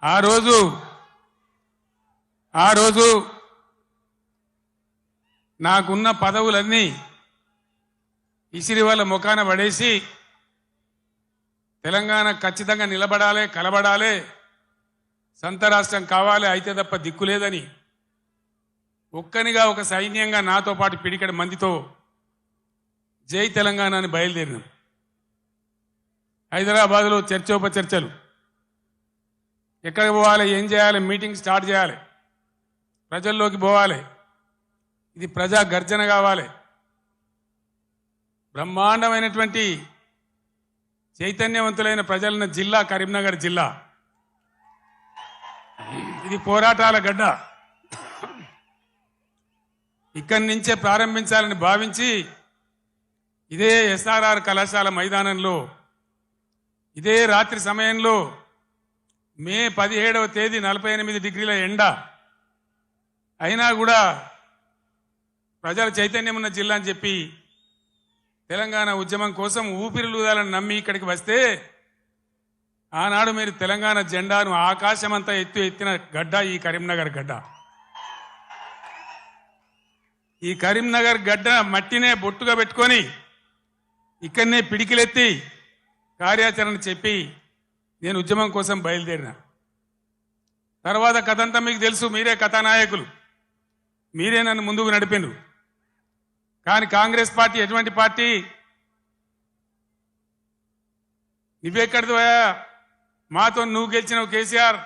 ఆ రోజు నాకున్న పదవులన్నీ ఇసిరి వాళ్ళ ముఖాన పడేసి తెలంగాణ ఖచ్చితంగా నిలబడాలి, కలబడాలి, సంత రాష్ట్రం కావాలి, అయితే తప్ప దిక్కులేదని ఒక్కనిగా ఒక సైన్యంగా నాతో పాటు పిడికడ మందితో జై తెలంగాణ అని బయలుదేరినాం. హైదరాబాద్లో చర్చోపచర్చలు, ఎక్కడికి పోవాలి, ఏం చేయాలి, మీటింగ్ స్టార్ట్ చేయాలి, ప్రజల్లోకి పోవాలి, ఇది ప్రజా గర్జన కావాలి. బ్రహ్మాండమైనటువంటి చైతన్యవంతులైన ప్రజలున్న జిల్లా కరీంనగర్ జిల్లా. ఇది పోరాటాల గడ్డ. ఇక్కడి నుంచే ప్రారంభించాలని భావించి ఇదే ఎస్ఆర్ఆర్ కళాశాల మైదానంలో ఇదే రాత్రి సమయంలో మే 17వ తేదీ 48 డిగ్రీల ఎండ అయినా కూడా ప్రజల చైతన్యం ఉన్న జిల్లా అని చెప్పి తెలంగాణ ఉద్యమం కోసం ఊపిరిలూదాలని నమ్మి ఇక్కడికి వస్తే ఆనాడు మీరు తెలంగాణ జెండాను ఆకాశమంతా ఎత్తిన గడ్డ ఈ కరీంనగర్ గడ్డ. ఈ కరీంనగర్ గడ్డ మట్టినే బొట్టుగా పెట్టుకొని ఇక్కడనే పిడికిలెత్తి కార్యాచరణ చెప్పి నేను ఉద్యమం కోసం బయలుదేరిన. తర్వాత కథంతా మీకు తెలుసు, మీరే కథానాయకులు, మీరే నన్ను ముందుకు నడిపిండ్రు. కానీ కాంగ్రెస్ పార్టీ ఎటువంటి పార్టీ? నువ్వెక్కడిదివా, మాతో నువ్వు గెలిచినావు కేసీఆర్,